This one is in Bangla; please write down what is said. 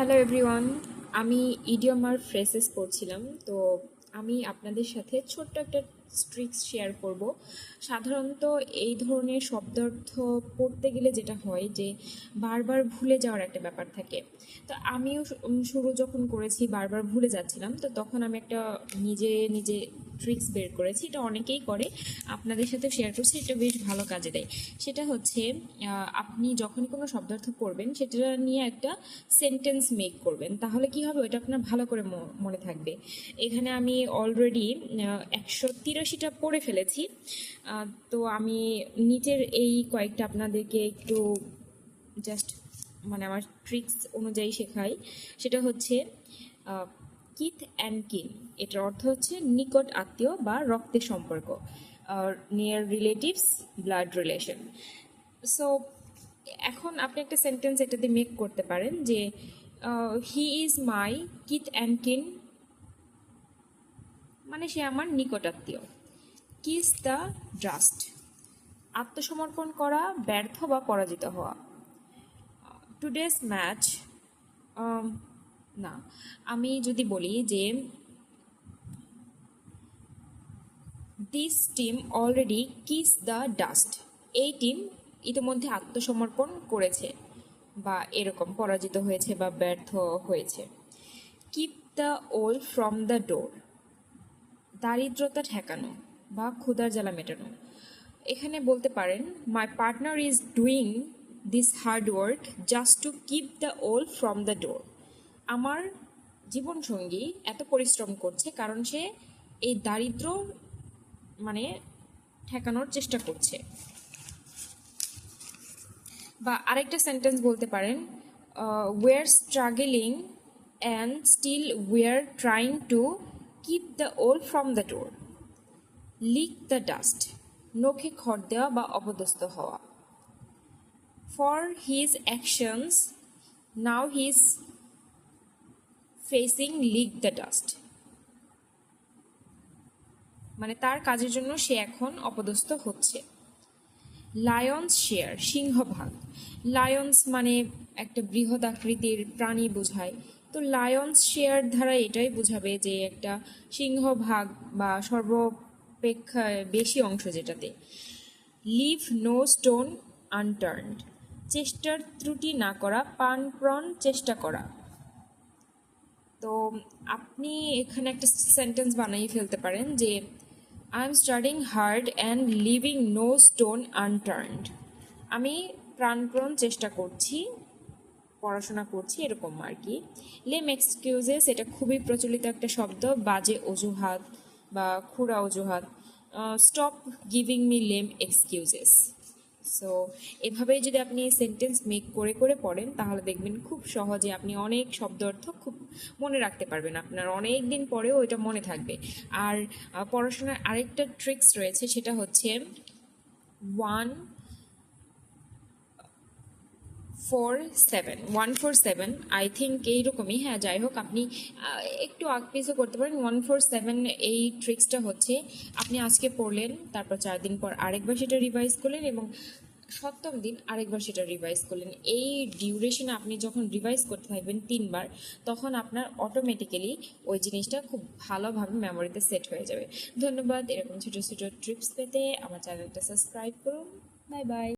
হ্যালো এভরিওয়ান, আমি ইডিয়ম আর ফ্রেসেস পড়ছিলাম। তো আমি আপনাদের সাথে ছোট্ট একটা ট্রিক্স শেয়ার করব। সাধারণত এই ধরনের শব্দার্থ পড়তে গেলে যেটা হয় যে বারবার ভুলে যাওয়ার একটা ব্যাপার থাকে। তো আমিও শুরু যখন করেছি বারবার ভুলে যাচ্ছিলাম, তো তখন আমি একটা নিজে নিজে ট্রিক্স বের করেছি। এটা অনেকেই করে, আপনাদের সাথে শেয়ার করছি, এটা বেশ ভালো কাজে দেয়। সেটা হচ্ছে আপনি যখনই কোনো শব্দার্থ পড়বেন সেটা নিয়ে একটা সেন্টেন্স মেক করবেন, তাহলে কি হবে ওটা আপনার ভালো করে মনে থাকবে। এখানে আমি অলরেডি 183টা পড়ে ফেলেছি। তো আমি নিচের এই কয়েকটা আপনাদেরকে একটু জাস্ট আমার ট্রিক্স অনুযায়ী শেখাই। সেটা হচ্ছে কিথ অ্যান্ড কিন, এটার অর্থ হচ্ছে নিকট আত্মীয় বা রক্তের সম্পর্ক, near relatives, blood relation. So এখন আপনি একটা সেন্টেন্স এটাতে মেক করতে পারেন যে he is my kith and kin, মানে সে আমার নিকট আত্মীয়। কিস দ্য ডাস্ট, আত্মসমর্পণ করা, ব্যর্থ বা পরাজিত হওয়া। টুডেস ম্যাচ, না, আমি যদি বলি যে this team already kiss the dust, এই টিম ইতিমধ্যে আত্মসমর্পণ করেছে বা এরকম পরাজিত হয়েছে বা ব্যর্থ হয়েছে। Keep the old from the ডোর, দারিদ্রতা ঠেকানো বা ক্ষুধার জ্বালা মেটানো। এখানে বলতে পারেন my partner is doing this hard work just two keep the old from the ডোর, আমার জীবনসঙ্গী এত পরিশ্রম করছে কারণ সে এই দারিদ্র ঠেকানোর চেষ্টা করছে। বা আরেকটা সেন্টেন্স বলতে পারেন we are struggling and still we are trying to keep the old from the door. Lick the dust, নখে খড় দেওয়া বা অপদস্থ হওয়া। For his actions now he is facing lick the dust, তার কাজের জন্য সে এখন অপদস্থ হচ্ছে। লায়ন্স শেয়ার, সিংহভাগ। লায়ন্স একটা বৃহৎ আকৃতির প্রাণী বোঝায়। তো লায়ন্স শেয়ার দ্বারা এটাই বোঝাবে যে একটা সিংহভাগ বা সর্বাপেক্ষা বেশি অংশ যেটাতে। লিভ নো স্টোন আনটার্নড, চেষ্টার ত্রুটি না করা, প্রাণপণ চেষ্টা করা। তো আপনি এখানে একটা সেন্টেন্স বানিয়ে ফেলতে পারেন যে I am studying hard and leaving no stone unturned, আমি প্রাণপণ চেষ্টা করছি, পড়াশোনা করছি, এরকম আর কি। লেম এক্সকিউজেস, এটা খুবই প্রচলিত একটা শব্দ, বাজে অজুহাত বা খুড়া অজুহাত। Stop giving me lame excuses. So এভাবেই যদি আপনি সেন্টেন্স মেক করে করে পড়েন তাহলে দেখবেন খুব সহজে আপনি অনেক শব্দ অর্থ খুব মনে রাখতে পারবেন, আপনার অনেক দিন পরেও এটা মনে থাকবে। আর পড়াশোনার আরেকটা ট্রিক্স রয়েছে, সেটা হচ্ছে 147 আই থিঙ্ক এইরকমই, হ্যাঁ যাই হোক, আপনি একটু আগপিছও করতে পারেন। 147 এই ট্রিক্সটা হচ্ছে আপনি আজকে পড়লেন, তারপর 4 দিন পর আরেকবার সেটা রিভাইজ করলেন এবং 7ম দিন আরেকবার সেটা রিভাইজ করলেন। এই ডিউরেশনে আপনি যখন রিভাইজ করতে থাকবেন 3 বার, তখন আপনার অটোমেটিক্যালি ওই জিনিসটা খুব ভালোভাবে মেমোরিতে সেট হয়ে যাবে। ধন্যবাদ। এরকম ছোটো ছোটো ট্রিপস পেতে আমার চ্যানেলটা সাবস্ক্রাইব করুন। Bye bye.